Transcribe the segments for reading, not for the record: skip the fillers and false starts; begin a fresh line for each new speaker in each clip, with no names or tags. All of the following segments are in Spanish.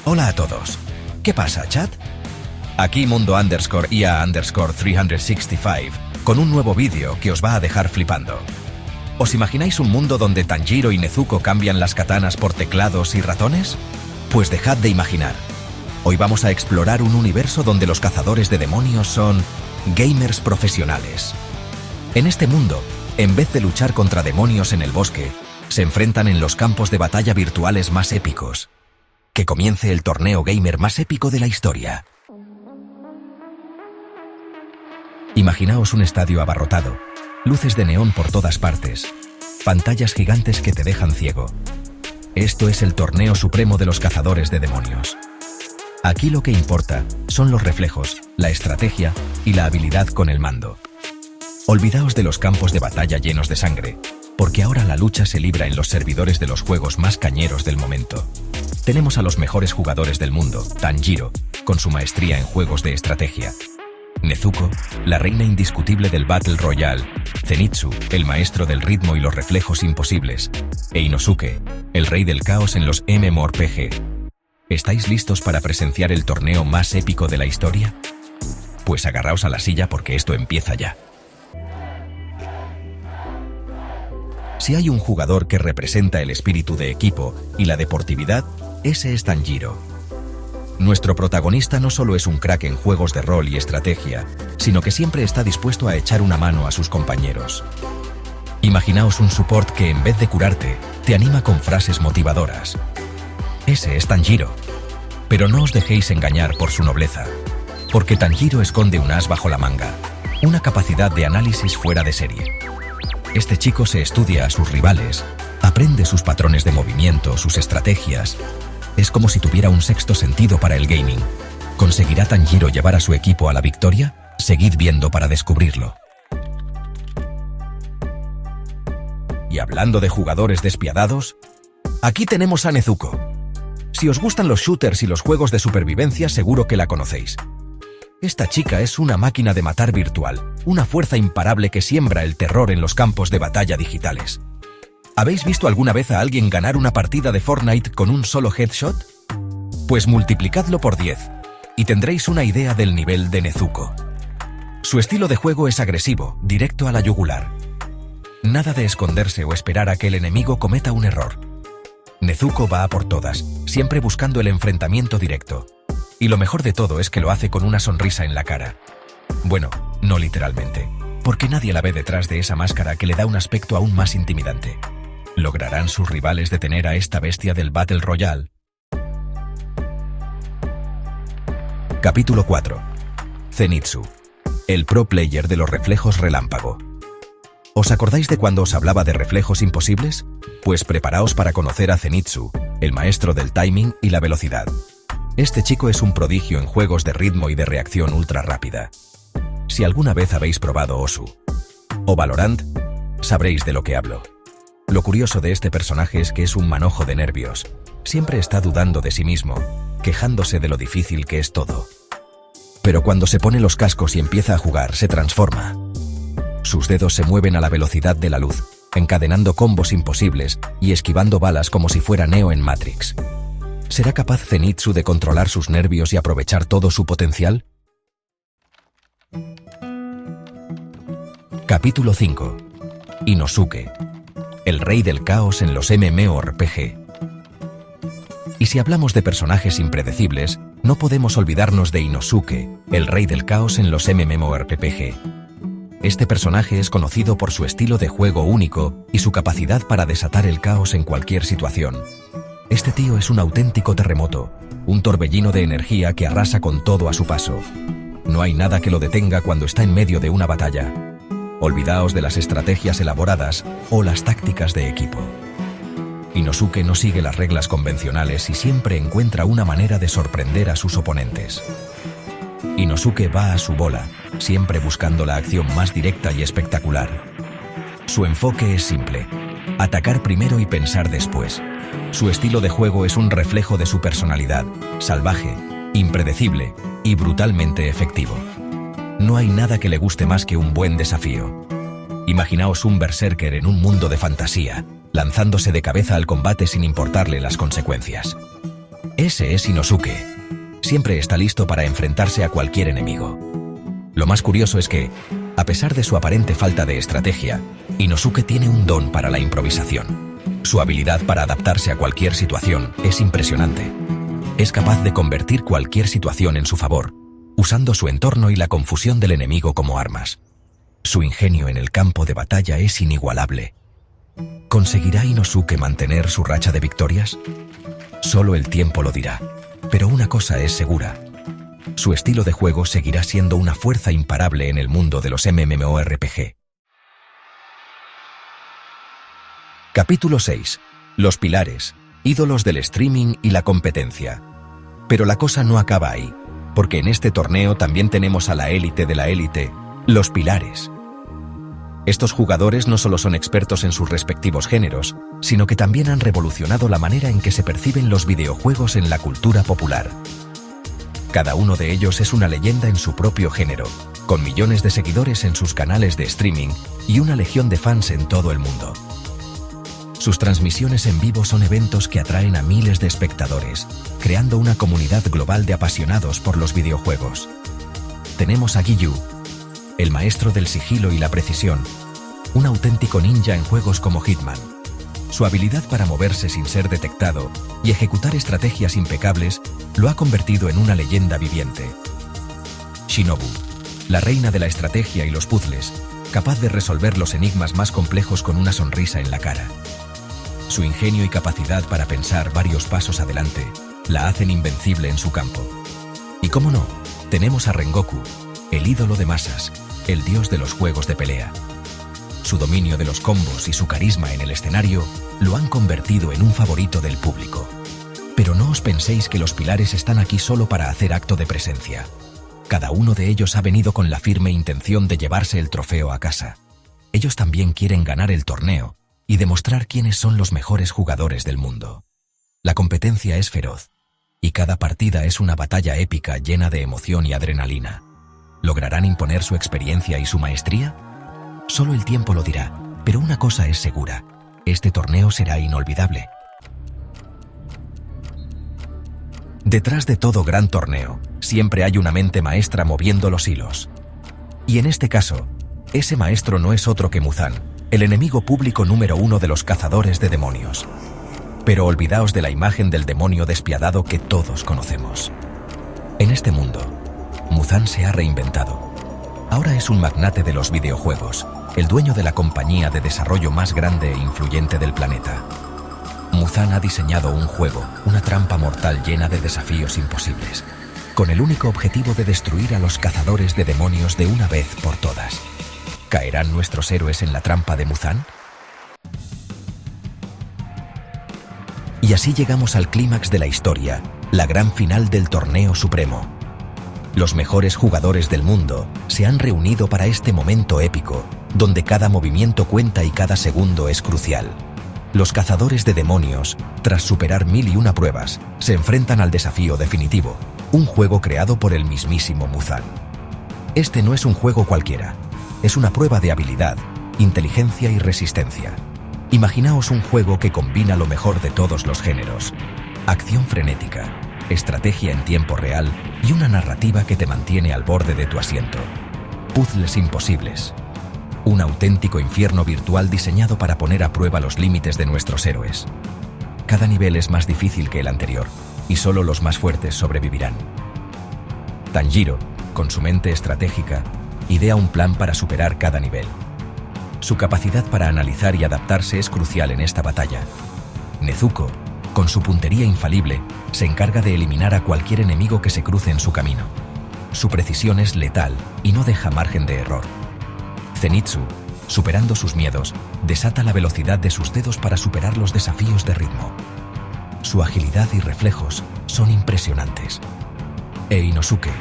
Hola a todos. ¿Qué pasa, chat? Aquí Mundo_IA_365 con un nuevo vídeo que os va a dejar flipando. ¿Os imagináis un mundo donde Tanjiro y Nezuko cambian las katanas por teclados y ratones? Pues dejad de imaginar. Hoy vamos a explorar un universo donde los cazadores de demonios son gamers profesionales. En este mundo, en vez de luchar contra demonios en el bosque, se enfrentan en los campos de batalla virtuales más épicos. Que comience el torneo gamer más épico de la historia. Imaginaos un estadio abarrotado, luces de neón por todas partes, pantallas gigantes que te dejan ciego. Esto es el torneo supremo de los cazadores de demonios. Aquí lo que importa son los reflejos, la estrategia y la habilidad con el mando. Olvidaos de los campos de batalla llenos de sangre, porque ahora la lucha se libra en los servidores de los juegos más cañeros del momento. Tenemos a los mejores jugadores del mundo, Tanjiro, con su maestría en juegos de estrategia. Nezuko, la reina indiscutible del Battle Royale. Zenitsu, el maestro del ritmo y los reflejos imposibles. E Inosuke, el rey del caos en los MMORPG. ¿Estáis listos para presenciar el torneo más épico de la historia? Pues agarraos a la silla porque esto empieza ya. Si hay un jugador que representa el espíritu de equipo y la deportividad, ese es Tanjiro. Nuestro protagonista no solo es un crack en juegos de rol y estrategia, sino que siempre está dispuesto a echar una mano a sus compañeros. Imaginaos un support que en vez de curarte, te anima con frases motivadoras. Ese es Tanjiro. Pero no os dejéis engañar por su nobleza, porque Tanjiro esconde un as bajo la manga, una capacidad de análisis fuera de serie. Este chico se estudia a sus rivales, aprende sus patrones de movimiento, sus estrategias. Es como si tuviera un sexto sentido para el gaming. ¿Conseguirá Tanjiro llevar a su equipo a la victoria? Seguid viendo para descubrirlo. Y hablando de jugadores despiadados, aquí tenemos a Nezuko. Si os gustan los shooters y los juegos de supervivencia, seguro que la conocéis. Esta chica es una máquina de matar virtual, una fuerza imparable que siembra el terror en los campos de batalla digitales. ¿Habéis visto alguna vez a alguien ganar una partida de Fortnite con un solo headshot? Pues multiplicadlo por 10 y tendréis una idea del nivel de Nezuko. Su estilo de juego es agresivo, directo a la yugular. Nada de esconderse o esperar a que el enemigo cometa un error. Nezuko va a por todas, siempre buscando el enfrentamiento directo. Y lo mejor de todo es que lo hace con una sonrisa en la cara. Bueno, no literalmente, porque nadie la ve detrás de esa máscara que le da un aspecto aún más intimidante. ¿Lograrán sus rivales detener a esta bestia del Battle Royale? Capítulo 4. Zenitsu, el pro player de los reflejos relámpago. ¿Os acordáis de cuando os hablaba de reflejos imposibles? Pues preparaos para conocer a Zenitsu, el maestro del timing y la velocidad. Este chico es un prodigio en juegos de ritmo y de reacción ultra rápida. Si alguna vez habéis probado Osu o Valorant, sabréis de lo que hablo. Lo curioso de este personaje es que es un manojo de nervios. Siempre está dudando de sí mismo, quejándose de lo difícil que es todo. Pero cuando se pone los cascos y empieza a jugar, se transforma. Sus dedos se mueven a la velocidad de la luz, encadenando combos imposibles y esquivando balas como si fuera Neo en Matrix. ¿Será capaz Zenitsu de controlar sus nervios y aprovechar todo su potencial? Capítulo 5. Inosuke, el rey del caos en los MMORPG. Y si hablamos de personajes impredecibles, no podemos olvidarnos de Inosuke, el rey del caos en los MMORPG. Este personaje es conocido por su estilo de juego único y su capacidad para desatar el caos en cualquier situación. Este tío es un auténtico terremoto, un torbellino de energía que arrasa con todo a su paso. No hay nada que lo detenga cuando está en medio de una batalla. Olvidaos de las estrategias elaboradas o las tácticas de equipo. Inosuke no sigue las reglas convencionales y siempre encuentra una manera de sorprender a sus oponentes. Inosuke va a su bola, siempre buscando la acción más directa y espectacular. Su enfoque es simple: atacar primero y pensar después. Su estilo de juego es un reflejo de su personalidad, salvaje, impredecible y brutalmente efectivo. No hay nada que le guste más que un buen desafío. Imaginaos un berserker en un mundo de fantasía, lanzándose de cabeza al combate sin importarle las consecuencias. Ese es Inosuke. Siempre está listo para enfrentarse a cualquier enemigo. Lo más curioso es que, a pesar de su aparente falta de estrategia, Inosuke tiene un don para la improvisación. Su habilidad para adaptarse a cualquier situación es impresionante. Es capaz de convertir cualquier situación en su favor, usando su entorno y la confusión del enemigo como armas. Su ingenio en el campo de batalla es inigualable. ¿Conseguirá Inosuke mantener su racha de victorias? Solo el tiempo lo dirá, pero una cosa es segura. Su estilo de juego seguirá siendo una fuerza imparable en el mundo de los MMORPG. Capítulo 6. Los pilares, ídolos del streaming y la competencia. Pero la cosa no acaba ahí, porque en este torneo también tenemos a la élite de la élite, los pilares. Estos jugadores no solo son expertos en sus respectivos géneros, sino que también han revolucionado la manera en que se perciben los videojuegos en la cultura popular. Cada uno de ellos es una leyenda en su propio género, con millones de seguidores en sus canales de streaming y una legión de fans en todo el mundo. Sus transmisiones en vivo son eventos que atraen a miles de espectadores, creando una comunidad global de apasionados por los videojuegos. Tenemos a Giyu, el maestro del sigilo y la precisión, un auténtico ninja en juegos como Hitman. Su habilidad para moverse sin ser detectado y ejecutar estrategias impecables lo ha convertido en una leyenda viviente. Shinobu, la reina de la estrategia y los puzzles, capaz de resolver los enigmas más complejos con una sonrisa en la cara. Su ingenio y capacidad para pensar varios pasos adelante la hacen invencible en su campo. Y cómo no, tenemos a Rengoku, el ídolo de masas, el dios de los juegos de pelea. Su dominio de los combos y su carisma en el escenario lo han convertido en un favorito del público. Pero no os penséis que los pilares están aquí solo para hacer acto de presencia. Cada uno de ellos ha venido con la firme intención de llevarse el trofeo a casa. Ellos también quieren ganar el torneo y demostrar quiénes son los mejores jugadores del mundo. La competencia es feroz, y cada partida es una batalla épica llena de emoción y adrenalina. ¿Lograrán imponer su experiencia y su maestría? Solo el tiempo lo dirá, pero una cosa es segura: este torneo será inolvidable. Detrás de todo gran torneo, siempre hay una mente maestra moviendo los hilos. Y en este caso, ese maestro no es otro que Muzan, el enemigo público número 1 de los cazadores de demonios. Pero olvidaos de la imagen del demonio despiadado que todos conocemos. En este mundo, Muzan se ha reinventado. Ahora es un magnate de los videojuegos, el dueño de la compañía de desarrollo más grande e influyente del planeta. Muzan ha diseñado un juego, una trampa mortal llena de desafíos imposibles, con el único objetivo de destruir a los cazadores de demonios de una vez por todas. ¿Caerán nuestros héroes en la trampa de Muzan? Y así llegamos al clímax de la historia, la gran final del torneo supremo. Los mejores jugadores del mundo se han reunido para este momento épico, donde cada movimiento cuenta y cada segundo es crucial. Los cazadores de demonios, tras superar 1001 pruebas, se enfrentan al desafío definitivo, un juego creado por el mismísimo Muzan. Este no es un juego cualquiera, es una prueba de habilidad, inteligencia y resistencia. Imaginaos un juego que combina lo mejor de todos los géneros: acción frenética, estrategia en tiempo real y una narrativa que te mantiene al borde de tu asiento. Puzzles imposibles. Un auténtico infierno virtual diseñado para poner a prueba los límites de nuestros héroes. Cada nivel es más difícil que el anterior, y solo los más fuertes sobrevivirán. Tanjiro, con su mente estratégica, idea un plan para superar cada nivel. Su capacidad para analizar y adaptarse es crucial en esta batalla. Nezuko, con su puntería infalible, se encarga de eliminar a cualquier enemigo que se cruce en su camino. Su precisión es letal y no deja margen de error. Zenitsu, superando sus miedos, desata la velocidad de sus dedos para superar los desafíos de ritmo. Su agilidad y reflejos son impresionantes. E Inosuke.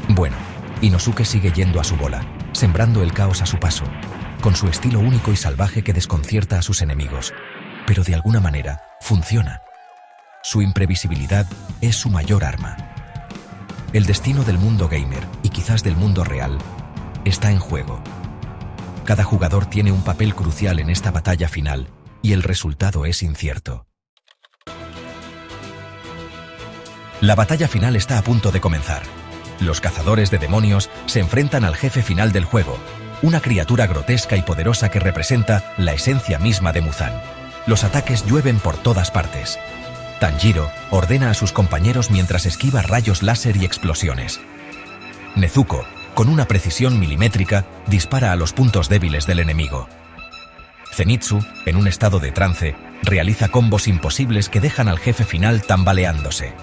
Bueno, Inosuke sigue yendo a su bola, sembrando el caos a su paso, con su estilo único y salvaje que desconcierta a sus enemigos, pero de alguna manera funciona. Su imprevisibilidad es su mayor arma. El destino del mundo gamer, y quizás del mundo real, está en juego. Cada jugador tiene un papel crucial en esta batalla final, y el resultado es incierto. La batalla final está a punto de comenzar. Los cazadores de demonios se enfrentan al jefe final del juego, una criatura grotesca y poderosa que representa la esencia misma de Muzan. Los ataques llueven por todas partes. Tanjiro ordena a sus compañeros mientras esquiva rayos láser y explosiones. Nezuko, con una precisión milimétrica, dispara a los puntos débiles del enemigo. Zenitsu, en un estado de trance, realiza combos imposibles que dejan al jefe final tambaleándose.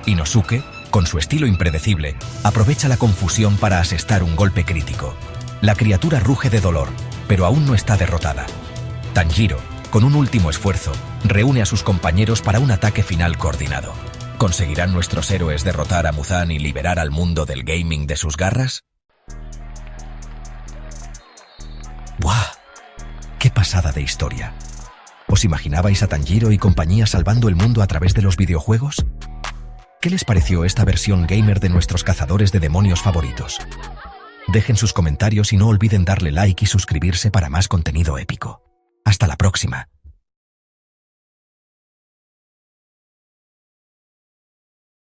Inosuke, con su estilo impredecible, aprovecha la confusión para asestar un golpe crítico. La criatura ruge de dolor, pero aún no está derrotada. Tanjiro, con un último esfuerzo, reúne a sus compañeros para un ataque final coordinado. ¿Conseguirán nuestros héroes derrotar a Muzan y liberar al mundo del gaming de sus garras? ¡Buah! ¡Qué pasada de historia! ¿Os imaginabais a Tanjiro y compañía salvando el mundo a través de los videojuegos? ¿Qué les pareció esta versión gamer de nuestros cazadores de demonios favoritos? Dejen sus comentarios y no olviden darle like y suscribirse para más contenido épico. Hasta la próxima.